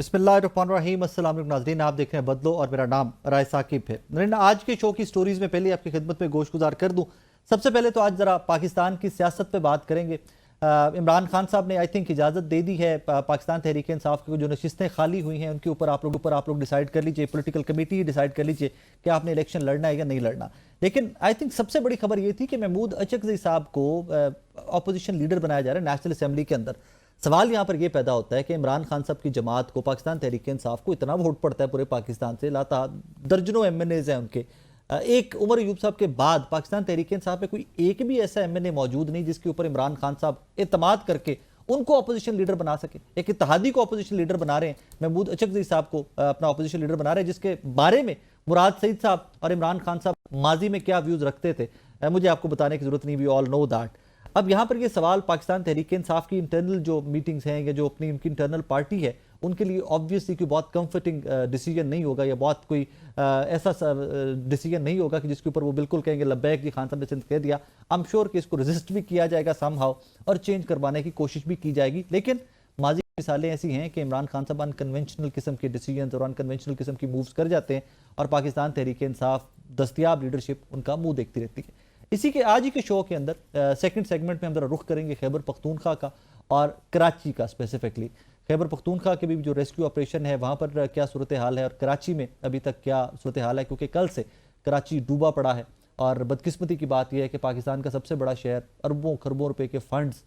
बिस्मिल्लाहिर्रहमानिर्रहीम। अस्सलाम वालेकुम नाज़रीन, आप देख रहे हैं बदलो और मेरा नाम राय साकिब है। नरीन, आज के शो की स्टोरीज में पहले आपकी खिदमत में गोशगुजार कर दूं। सबसे पहले तो आज ज़रा पाकिस्तान की सियासत पे बात करेंगे। इमरान खान साहब ने आई थिंक इजाज़त दे दी है पाकिस्तान तहरीक इंसाफ की जो नशिस्तें खाली हुई हैं उनके ऊपर आप लोग डिसाइड कर लीजिए, पॉलिटिकल कमेटी डिसाइड कर लीजिए कि आपने इलेक्शन लड़ना है या नहीं लड़ना। लेकिन आई थिंक सबसे बड़ी खबर ये थी कि महमूद अचकज़ई साहब को अपोजिशन लीडर बनाया जा रहा है नेशनल असम्बली के अंदर। सवाल यहाँ पर यह पैदा होता है कि इमरान खान साहब की जमात को, पाकिस्तान तहरीक इंसाफ को इतना वोट पड़ता है पूरे पाकिस्तान से, लाता दर्जनों एमएनएज हैं उनके। एक उमर अयूब साहब के बाद पाकिस्तान तहरीक इंसाफ में कोई एक भी ऐसा एमएनए मौजूद नहीं जिसके ऊपर इमरान खान साहब एतमाद करके उनको अपोजिशन लीडर बना सके। एक इत्तेहादी को अपोजिशन लीडर बना रहे हैं, महमूद अचकज़ई साहब को अपना अपोजिशन लीडर बना रहे हैं, जिसके बारे में मुराद सईद साहब और इमरान खान साहब माजी में क्या व्यूज रखते थे मुझे आपको बताने की जरूरत नहीं, वी ऑल नो दैट। अब यहाँ पर ये सवाल पाकिस्तान तहरीक इंसाफ की इंटरनल जो मीटिंग्स हैं या जो अपनी उनकी इंटरनल पार्टी है उनके लिए ऑब्वियसली कोई बहुत कंफर्टिंग डिसीजन नहीं होगा या बहुत कोई ऐसा डिसीजन नहीं होगा कि जिसके ऊपर वो बिल्कुल कहेंगे लब्बैक जी खान साहब ने कह दिया। आई एम श्योर कि इसको रेजिस्ट भी किया जाएगा समहाउ और चेंज करवाने की कोशिश भी की जाएगी। लेकिन माजी की मिसालें ऐसी हैं कि इमरान खान साहब अनकन्वेंशनल किस्म के डिसीजन और अनकन्वेंशनल किस्म की मूव्स कर जाते हैं और पाकिस्तान तहरीक इंसाफ दस्तयाब लीडरशिप उनका मुंह देखती रहती है। इसी के आज ही के शो के अंदर सेकंड सेगमेंट में हम जरा रुख करेंगे खैबर पख्तूनख्वा का और कराची का। स्पेसिफिकली खैबर पख्तूनख्वा के भी जो रेस्क्यू ऑपरेशन है वहाँ पर क्या सूरत हाल है और कराची में अभी तक क्या सूरत हाल है, क्योंकि कल से कराची डूबा पड़ा है। और बदकिस्मती की बात यह है कि पाकिस्तान का सबसे बड़ा शहर, अरबों खरबों रुपए के फंड्स,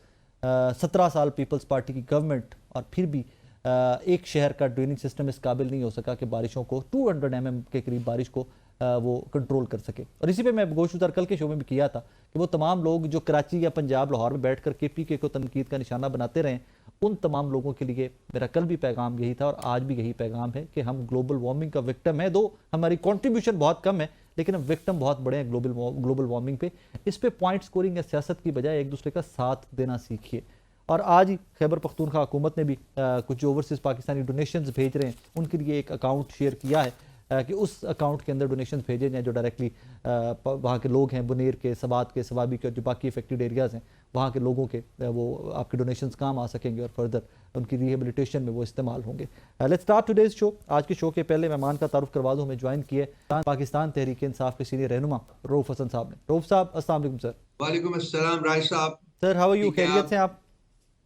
17 साल पीपल्स पार्टी की गवर्नमेंट, और फिर भी एक शहर का ड्रेनिंग सिस्टम इस काबिल नहीं हो सका कि बारिशों को 200 mm के करीब बारिश को वो कंट्रोल कर सके। और इसी पे मैं गोशगुजार कल के शो में भी किया था कि वो तमाम लोग जो कराची या पंजाब लाहौर में बैठकर KPK को तनकीद का निशाना बनाते रहे, उन तमाम लोगों के लिए मेरा कल भी पैगाम यही था और आज भी यही पैगाम है कि हम ग्लोबल वार्मिंग का विक्टिम है। दो हमारी कॉन्ट्रीब्यूशन बहुत कम है लेकिन हम विक्टिम बहुत बड़े हैं ग्लोबल वार्मिंग पे। इस पे पॉइंट स्कोरिंग या सियासत की बजाय एक दूसरे का साथ देना सीखिए। और आज ही खैबर पख्तूनख्वा हुकूमत ने भी कुछ जो ओवरसीज पाकिस्तानी डोनेशंस भेज रहे हैं उनके लिए एक अकाउंट शेयर किया है कि उस अकाउंट के अंदर डोनेशंस भेजे जाएं जो डायरेक्टली वहाँ के लोग हैं, बुनेर के, सवात के, सवाबी के और जो बाकी अफेक्टेड एरियाज़ हैं वहाँ के लोगों के वो आपके डोनेशंस काम आ सकेंगे और फर्दर उनकी रिहेबिलिटेशन में वो इस्तेमाल होंगे। Let's start today's show. आज के शो के पहले मेहमान का तारुफ करवा दूँ, हमें ज्वाइन किए पाकिस्तान तहरीक इंसाफ के सीनियर रहनुमा रऊफ हसन साहब ने। रऊफ साहब अस्सलाम वालेकुम सर। वालेकुम अस्सलाम राय साहब। सर हाउ आर यू, खैरियत से आप?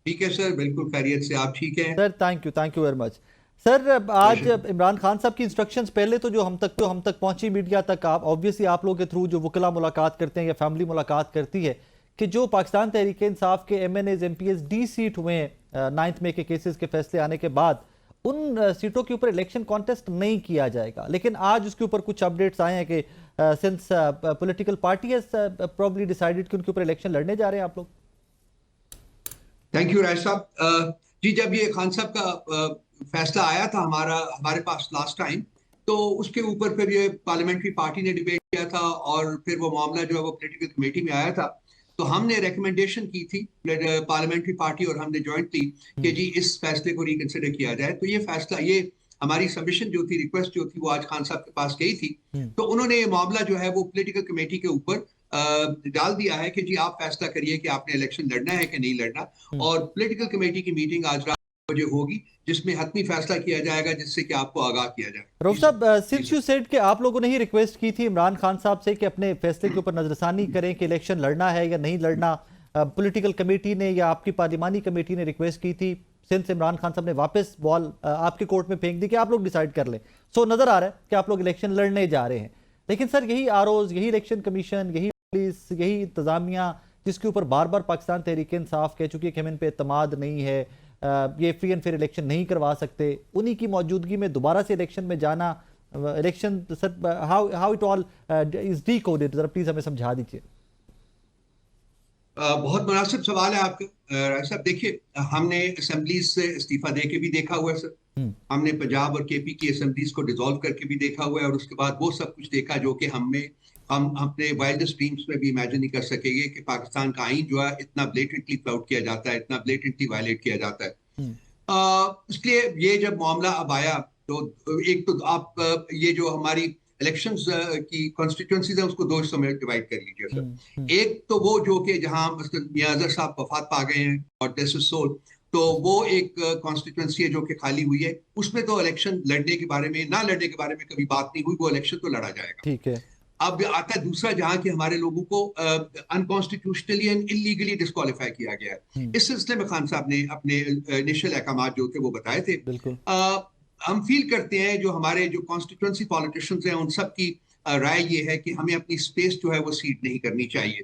ठीक है सर, बिल्कुल खैरियत से। आप ठीक हैं sir? Thank you very much sir. आज इमरान खान साहब की इंस्ट्रक्शंस पहले तो जो हम तक पहुंची मीडिया तक, आप ऑब्वियसली आप लोगों के थ्रू जो वकला मुलाकात करते हैं या फैमिली मुलाकात करती है, कि जो पाकिस्तान तहरीक इंसाफ के MNAs MPs डी सीट हुए हैं 9 मई के केसेस के फैसले आने के बाद, उन सीटों के ऊपर इलेक्शन कॉन्टेस्ट नहीं किया जाएगा। लेकिन आज उसके ऊपर कुछ अपडेट्स आए हैं कि since political party has probably decided कि उनके ऊपर इलेक्शन लड़ने जा रहे हैं आप लोग। थैंक यू राय साहब। जी, जब ये खान साहब का फैसला आया था हमारे पास लास्ट टाइम, तो उसके ऊपर फिर ये पार्लियामेंट्री पार्टी ने डिबेट किया था और फिर वो मामला जो है वो पॉलिटिकल कमेटी में आया था। तो हमने रिकमेंडेशन की थी पार्लियामेंट्री पार्टी और हमने ज्वाइंटली कि जी इस फैसले को रिकंसिडर किया जाए। तो ये फैसला, ये हमारी सबमिशन जो थी, रिक्वेस्ट जो थी, वो आज खान साहब के पास गई थी। तो उन्होंने ये मामला जो है वो पॉलिटिकल कमेटी के ऊपर डाल दिया है कि जी आप फैसला करिए कि आपने इलेक्शन लड़ना है कि नहीं लड़ना। और पॉलिटिकल कमेटी की मीटिंग आज रात बजे होगी जिसमें हतमी फैसला किया जाएगा, जिससे कि आपको आगाह किया जाए। रऊफ साहब, सिंस यू सेड कि आप लोगों ने ही रिक्वेस्ट की थी इमरान खान साहब से कि अपने फैसले के ऊपर नजरसानी करें कि इलेक्शन लड़ना है या नहीं लड़ना, पॉलिटिकल कमेटी ने या आपकी पार्लिमानी कमेटी ने रिक्वेस्ट की थी, सिंस इमरान खान साहब ने वापस बॉल आपके कोर्ट में फेंक दी कि आप लोग डिसाइड कर लें, सो नजर आ रहा है कि आप लोग इलेक्शन लड़ने जा रहे हैं। लेकिन सर यही ROs, यही इलेक्शन कमीशन, यही पुलिस, यही इंतजामिया जिसके ऊपर बार बार पाकिस्तान तहरीक इंसाफ कह चुकी है कि हम इन पे एतमाद नहीं है, ये फ्री एंड फेयर इलेक्शन नहीं करवा सकते, उन्हीं की मौजूदगी में दोबारा से इलेक्शन में जाना, election sir how it all is decoded, जरा प्लीज हमें समझा दीजिए। बहुत मुनासिब सवाल है आपका राय साहब। देखिए, हमने असेंबलीज से इस्तीफा दे के भी देखा हुआ है सर। हमने पंजाब और KP की असेंबलीज को डिसॉल्व करके भी देखा हुआ है और उसके बाद वो सब कुछ देखा जो कि हम अपने वाइल्डेस्ट ड्रीम्स में भी इमेजिन नहीं कर सकेंगे कि पाकिस्तान का आईन जो है इतना ब्लेटेंटली फ्लाउट किया जाता है, इतना ब्लेटेंटली वायलेट किया जाता है। इसलिए ये जब मामला अब आया तो एक तो आप ये जो हमारी इलेक्शंस की कॉन्स्टिट्यूंसीज है उसको 2 हिस्सों में डिवाइड कर लीजिए सर। एक तो वो जो कि जहां मियां अजहर साहब वफात पा गए हैं और दैट्स हिज सोल, तो वो एक कॉन्स्टिट्यूंसी है जो कि खाली हुई है, उसमें तो इलेक्शन लड़ने के बारे में ना लड़ने के बारे में कभी बात नहीं हुई, वो इलेक्शन तो लड़ा जाएगा। ठीक है। अब आता है दूसरा, जहां कि हमारे लोगों को अनकॉन्स्टिट्यूशनली एंड इलीगली डिस्क्वालीफाई किया गया है। इस सिलसिले में खान साहब ने अपने इनिशियल अहकाम जो थे वो बताए थे। बिल्कुल। हम फील करते हैं जो हमारे जो कॉन्स्टिट्यूंसी पॉलिटिशियंस हैं उन सब की राय ये है कि हमें अपनी स्पेस जो है वो सीट नहीं करनी चाहिए।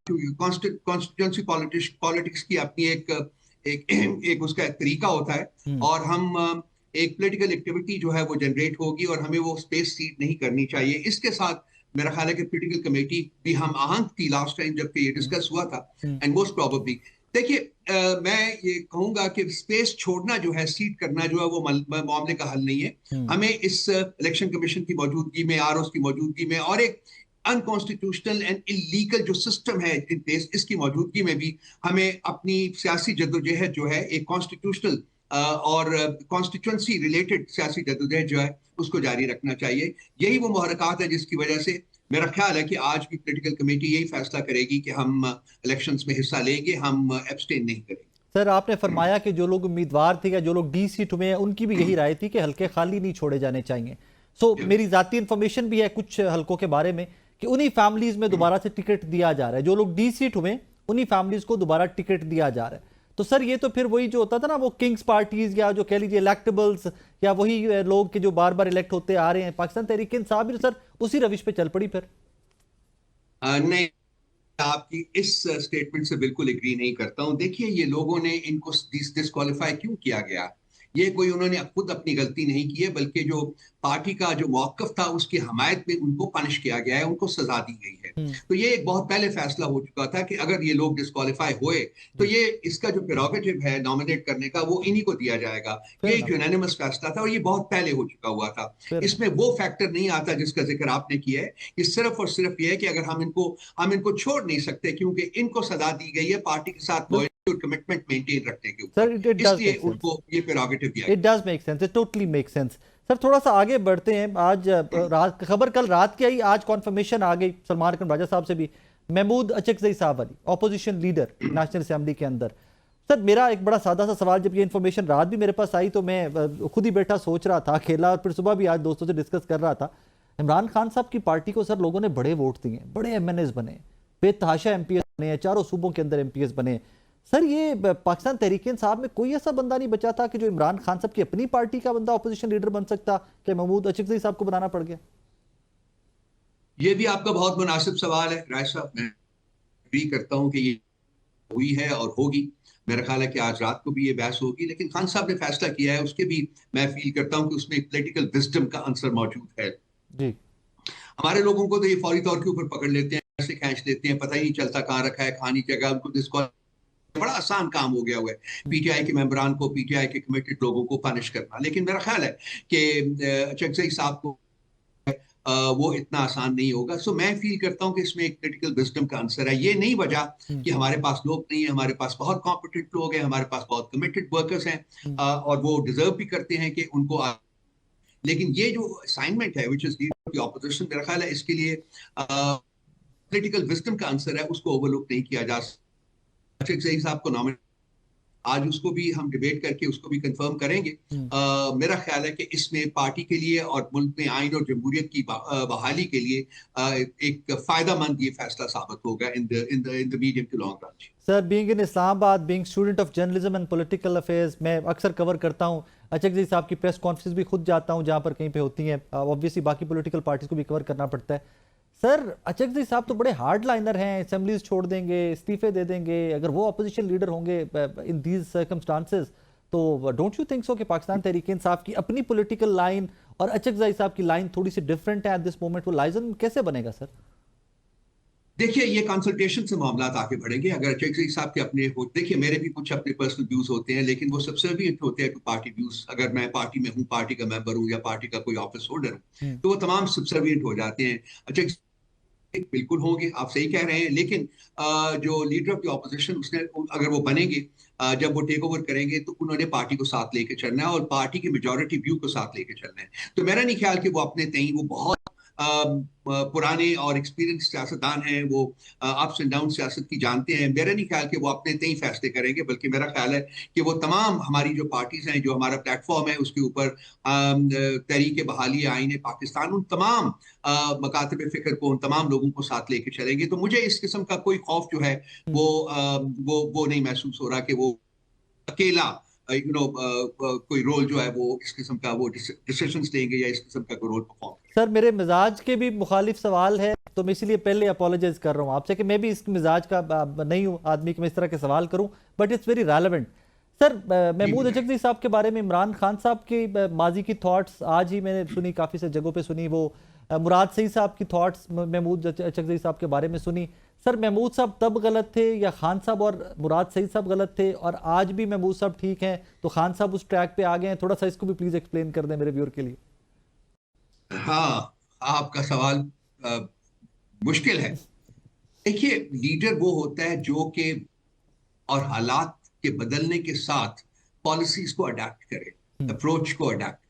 कॉन्स्टिट्यूंसी पॉलिटिक्स की अपनी एक उसका एक तरीका होता है, और हम एक पॉलिटिकल एक्टिविटी जो है वो जनरेट होगी और हमें वो स्पेस सीट नहीं करनी चाहिए। इसके साथ मेरा ख्याल है कि पॉलिटिकल कमेटी भी हम आहंग थी लास्ट टाइम जब ये डिस्कस हुआ था, एंड मोस्ट प्रोबेबली देखिए मैं ये कहूंगा कि स्पेस छोड़ना जो है, सीट करना जो है वो मामले का हल नहीं है। हमें इस इलेक्शन कमीशन की मौजूदगी में, आरओ की मौजूदगी में और एक अनकॉन्स्टिट्यूशनल एंड इलीगल जो सिस्टम है इन प्लेस, इसकी मौजूदगी में भी हमें अपनी सियासी जद्दोजहद जो है एक कॉन्स्टिट्यूशनल और कॉन्स्टिट्यूंसी रिलेटेड सियासी जद्दोजहद जो है उसको जारी रखना चाहिए। यही वो मुहरकात है जिसकी वजह से मेरा ख्याल है कि आज भी पॉलिटिकल कमेटी यही फैसला करेगी कि हम इलेक्शंस में हिस्सा लेंगे, हम एब्सटेन नहीं करेंगे। सर आपने फरमाया कि जो लोग उम्मीदवार थे या जो लोग डी सीट हुए हैं उनकी भी यही राय थी कि हल्के खाली नहीं छोड़े जाने चाहिए। मेरी जाती इन्फॉर्मेशन भी है कुछ हल्कों के बारे में कि उन्हीं फैमिलीज में दोबारा से टिकट दिया जा रहा है, जो लोग डी सीट हुए उन्हीं फैमिलीज को दोबारा टिकट दिया जा रहा है। तो सर ये तो फिर वही जो होता था ना, वो किंग्स पार्टीज या जो कह लीजिए इलेक्टेबल्स या वही लोग के जो बार बार इलेक्ट होते आ रहे हैं, पाकिस्तान तहरीक इंसाफ भी सर उसी रविश पे चल पड़ी फिर। नहीं, आपकी इस स्टेटमेंट से बिल्कुल एग्री नहीं करता हूं। देखिए ये लोगों ने इनको डिस्क्वालीफाई क्यों किया गया, ये कोई उन्होंने खुद अपनी गलती नहीं की है, बल्कि जो पार्टी का जो मौकफ था उसकी हमायत में उनको पनिश किया गया है, उनको सजा दी गई है। तो ये एक बहुत पहले फैसला हो चुका था कि अगर ये लोग डिस्क्वालीफाई हुए तो ये इसका जो प्रेरोगेटिव है नॉमिनेट करने का वो इन्हीं को दिया जाएगा। ये एक यूनानिमस फैसला था और ये बहुत पहले हो चुका हुआ था। इसमें वो फैक्टर नहीं आता जिसका जिक्र आपने किया है कि सिर्फ और सिर्फ ये है कि अगर हम इनको छोड़ नहीं सकते क्योंकि इनको सजा दी गई है पार्टी के साथ कमिटमेंट मेंटेन रखने के ऊपर, इसलिए उनको ये प्रेरोगेटिव दिया। It does make sense, it totally make sense. Sir थोड़ा सा आगे बढ़ते हैं। आज रात खबर कल रात की आई, आज कॉन्फर्मेशन आ गई सलमान खान राजा साहब से भी, महमूद अचकजई साहब वाली ऑपोजिशन लीडर नेशनल असेंबली के अंदर। सर मेरा एक बड़ा सादा सा सवाल, जब ये इन्फॉर्मेशन रात भी मेरे पास आई तो मैं खुद ही बैठा सोच रहा था अकेला, और फिर सुबह भी आज दोस्तों से डिस्कस कर रहा था। इमरान खान साहब की पार्टी को सर लोगों ने बड़े वोट दिए, बड़े एमएनएस बने, बेतहाशा एमपीएस बने हैं, चारों सूबों के अंदर एमपीएस बने। सर ये पाकिस्तान तहरीक इंसाफ में कोई ऐसा बंदा नहीं बचा था कि जो इमरान खान साहब की अपनी पार्टी का बंदा ऑपोजिशन लीडर बन सकता, कि महमूद अचकजई साहब को बनाना पड़ गया? ये भी आपका बहुत मुनासिब सवाल है राय साहब, मैं एग्री करता हूं कि ये हुई है और होगी। मेरा ख्याल है कि आज रात को भी ये बहस होगी, लेकिन खान साहब ने फैसला किया है उसके भी मैं फील करता हूं कि उसमें एक पॉलिटिकल विजडम का आंसर मौजूद है। जी। हमारे लोगों को तो ये फौरी तौर के ऊपर पकड़ लेते हैं, ऐसे खींच लेते हैं, पता ही नहीं चलता कहाँ रखा है, कहाँ नहीं जगह, उनको बड़ा आसान काम हो गया हुआ है पीटीआई के मेंबरान को, पीटीआई के कमिटेड लोगों को पनिश करना। लेकिन मेरा ख्याल है कि अचकजई साहब को वो इतना आसान नहीं होगा। सो मैं फील करता हूं कि इसमें एक पॉलिटिकल विजडम का आंसर है। ये नहीं वजह कि हमारे पास लोग नहीं है, हमारे पास बहुत कॉम्पिटेंट लोग हैं, हमारे पास बहुत कमिटेड वर्कर्स हैं और वो डिजर्व भी करते हैं कि उनको लेकिन ये जो असाइनमेंट है which is leader of the opposition, मेरा ख्याल है इसके लिए पॉलिटिकल विजडम का आंसर है, उसको ओवरलुक नहीं किया जा सकता। अचकजई साहब को नॉमिनेट आज उसको भी हम डिबेट करके उसको भी कंफर्म करेंगे। मेरा ख्याल है कि इसमें पार्टी के लिए और मुल्क में आइन और जमहूरियत की बहाली के लिए एक फायदामंद ये फैसला साबित होगा in the medium to long run. Sir being in Islamabad, being student of journalism and political affairs, मैं अक्सर कवर करता हूँ अचकजई साहब की प्रेस कॉन्फ्रेंस भी खुद जाता हूँ जहाँ पर कहीं पे होती हैं। ऑब्वियसली बाकी पॉलिटिकल पार्टीज को भी कवर करना पड़ता है। सर अचकजई साहब तो बड़े हार्ड लाइनर हैं, असेंबलीज छोड़ देंगे, इस्तीफे दे देंगे अगर वो अपोजिशन लीडर होंगे इन दीज सर्कमस्टांसेस। तो डोंट यू थिंक सो कि पाकिस्तान तहरीक इंसाफ की अपनी पॉलिटिकल लाइन और अचकजई साहब की लाइन थोड़ी सी डिफरेंट है एट दिस मोमेंट? वो लाइजन कैसे बनेगा सर? देखिए ये कंसल्टेशन से मामला आगे बढ़ेंगे। अगर अचकजई साहब के अपने हो, देखिए मेरे भी कुछ अपने पर्सनल व्यूज होते हैं, लेकिन वो सब्सिडियंट होते हैं टू पार्टी व्यूज। अगर मैं पार्टी में हूँ, पार्टी का मेंबर हूँ या पार्टी का कोई ऑफिस होल्डर हूँ, तो वो तमाम सब्सिडियंट हो जाते हैं। अचकजई बिल्कुल होंगे, आप सही कह रहे हैं, लेकिन जो लीडर ऑफ द ऑपोजिशन उसने अगर वो बनेंगे, जब वो टेक ओवर करेंगे तो उन्होंने पार्टी को साथ लेके चलना है और पार्टी की मेजॉरिटी व्यू को साथ लेके चलना है। तो मेरा नहीं ख्याल कि वो अपने तई वो बहुत पुराने और एक्सपीरियंस सियासतदान हैं, वो अप्स एंड डाउन सियासत की जानते हैं। मेरा नहीं ख्याल कि वो अपने तय फैसले करेंगे, बल्कि मेरा ख्याल है कि वो तमाम हमारी जो पार्टीज हैं, जो हमारा प्लेटफॉर्म है उसके ऊपर तहरीक बहाली आईन पाकिस्तान, उन तमाम मकातब फिक्र को, उन तमाम लोगों को साथ लेके चलेंगे। तो मुझे इस किस्म का कोई खौफ जो है वो नहीं महसूस हो रहा कि वो अकेला कोई रोल जो है वो इस किस्म का वो डिसीजंस लेंगे या इस किस्म का कोई रोल परफॉर्म। सर मेरे मिजाज के भी मुखालिफ सवाल है, तो मैं इसीलिए पहले अपोलोजाइज कर रहा हूँ आपसे कि मैं भी इस मिजाज का नहीं हूँ आदमी कि मैं इस तरह के सवाल करूँ, but it's very relevant. Sir Mahmood Achakzai साहब के बारे में, इमरान खान साहब के माजी की थॉट्स आज ही मैंने सुनी, काफ़ी से जगहों पे सुनी। वो मुराद सईद साहब की थॉट्स महमूद अचकज़ई साहब के बारे में सुनी। सर महमूद साहब तब गलत थे या खान साहब और मुराद सईद साहब गलत थे, और आज भी महमूद साहब ठीक हैं तो खान साहब उस ट्रैक पे आ गए हैं? थोड़ा सा इसको भी प्लीज एक्सप्लेन कर दें मेरे व्यूअर के लिए। हाँ, आपका सवाल मुश्किल है। देखिए, लीडर वो होता है जो कि और हालात के बदलने के साथ पॉलिसीज को अडेप्ट करे, अप्रोच को अडेप्ट करे।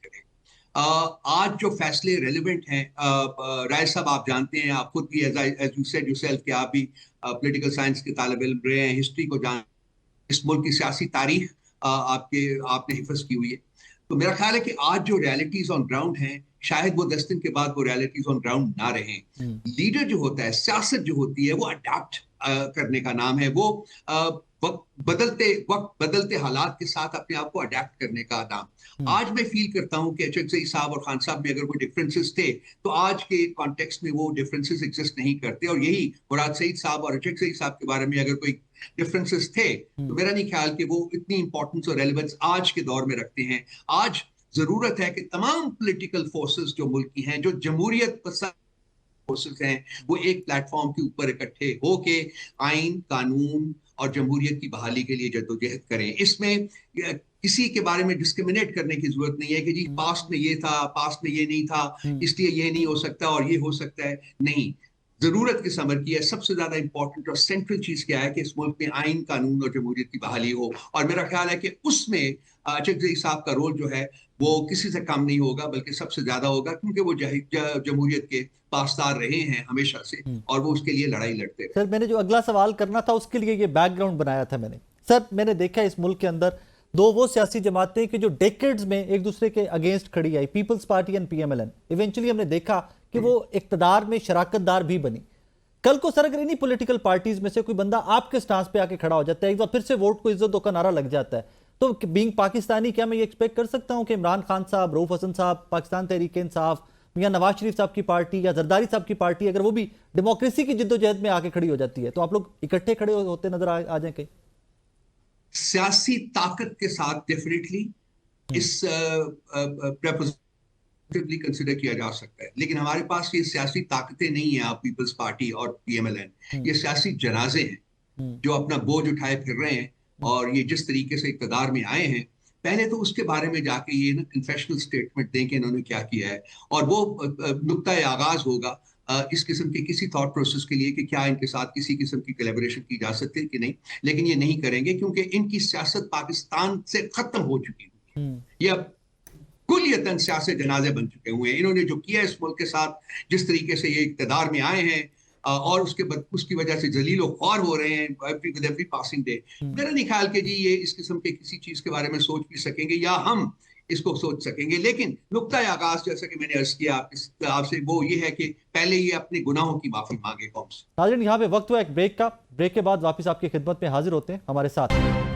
आज जो फैसले रेलिवेंट हैं, राय साहब आप जानते हैं, आप खुद भी एज यू सेड योरसेल्फ कि आप भी पॉलिटिकल साइंस के तालिब इल्म रहे हैं, हिस्ट्री को जान, इस मुल्क की सियासी तारीख आपने हिफज की हुई है। तो मेरा ख्याल है कि आज जो रियलिटीज ऑन ग्राउंड हैं, शायद वो 10 दिन के बाद वो रियलिटीज ऑन ग्राउंड ना रहे। लीडर जो होता है, सियासत जो होती है, वो अडेप्ट करने का नाम है। वो वक्त बदलते हालात के साथ अपने आप को अडेप्ट करने का नाम। आज मैं फील करता हूं कि अचकज़ई साहब और खान साहब में अगर कोई डिफरेंसेस थे तो आज के कॉन्टेक्स्ट में वो डिफरेंसेस एग्जिस्ट नहीं करते, और यही मुराद सईद साहब और अचकज़ई साहब के बारे में अगर कोई डिफरेंसेस थे तो मेरा नहीं ख्याल कि वो इतनी इंपॉर्टेंस और रेलेवेंस आज के दौर में रखते हैं। आज जरूरत है कि तमाम पॉलिटिकल फोर्सेस जो मुल्क की हैं, जो जमहूरियत पसंद फोर्सेस हैं, वो एक प्लेटफॉर्म के ऊपर इकट्ठे होके आइन, कानून और जमहूरियत की बहाली के लिए जद्दोजहद करें। इसमें किसी के बारे में डिस्क्रिमिनेट करने की जरूरत नहीं है कि जी पास्ट में ये था, पास्ट में ये नहीं था, इसलिए ये नहीं हो सकता और ये हो सकता है। नहीं, जरूरत किस अमर की है? सबसे ज्यादा इंपॉर्टेंट और सेंट्रल चीज क्या है कि इस मुल्क में आइन, कानून और जमहूरियत की बहाली हो। और मेरा ख्याल है कि उसमें अचकज़ई साहब का रोल जो है वो किसी से कम नहीं होगा, बल्कि सबसे ज्यादा होगा, क्योंकि वो जमहूरियत के पासदार रहे हैं हमेशा से और वो उसके लिए लड़ाई लड़ते रहे। सर मैंने जो अगला सवाल करना था उसके लिए ये बैकग्राउंड बनाया था मैंने। सर मैंने देखा इस मुल्क के अंदर दो वो सियासी जमातें कि जो डेकेड्स में एक दूसरे के अगेंस्ट खड़ी आई, Peoples Party and PMLN। Eventually हमने देखा कि वो इक्तदार में शराकतदार भी बनी। कल को सर अगर इन्हीं पॉलिटिकल पार्टीज में से कोई बंदा आपके स्टांस पे आके खड़ा हो जाता है, एक बार फिर से वोट को इज्जत दो का नारा लग जाता है, तो बीइंग पाकिस्तानी क्या मैं ये एक्सपेक्ट कर सकता हूं कि इमरान खान साहब, रऊफ हसन साहब, पाकिस्तान तहरीक इंसाफ या नवाज शरीफ साहब की पार्टी या जरदारी साहब की पार्टी, अगर वो भी डेमोक्रेसी की जिद्दोजहद में आके खड़ी हो जाती है, तो आप लोग इकट्ठे खड़े होते नजर आ जाए कहीं? सियासी ताकत के साथ डेफिनेटली इस कंसिडर किया जा सकता है, लेकिन हमारे पास ये सियासी ताकतें नहीं है। आप पीपल्स पार्टी और PMLN ये सियासी जनाजे हैं जो अपना बोझ उठाए फिर रहे हैं, और ये जिस तरीके से इक़्तिदार में आए हैं, पहले तो उसके बारे में जाके ये ना कन्फेशनल स्टेटमेंट दें कि इन्होंने क्या किया है, और वो नुक्ता आगाज होगा इस किस्म के किसी थॉट प्रोसेस के लिए कि क्या इनके साथ किसी किस्म की कोलैबोरेशन की जा सकती है कि नहीं। लेकिन ये नहीं करेंगे क्योंकि इनकी सियासत पाकिस्तान से खत्म हो चुकी है। ये अब कुलियतन सियासी जनाजे बन चुके हुए हैं। इन्होंने जो किया इस मुल्क के साथ, जिस तरीके से ये इक़्तिदार में आए हैं और उसकी वजह से जलीलो ख्वार हो रहे हैं विद एवरी पासिंग डे, मेरा नहीं ख्याल कि जी ये इस किस्म के किसी चीज के बारे में सोच भी सकेंगे या हम इसको सोच सकेंगे। लेकिन नुक्ता आगाज जैसा कि मैंने अर्ज किया आपसे, वो ये है कि पहले ये अपने गुनाहों की माफी मांगे कौम से। नाज़रीन यहाँ पे वक्त हुआ एक ब्रेक का। ब्रेक के बाद वापस आपकी खिदमत में हाजिर होते हैं, हमारे साथ।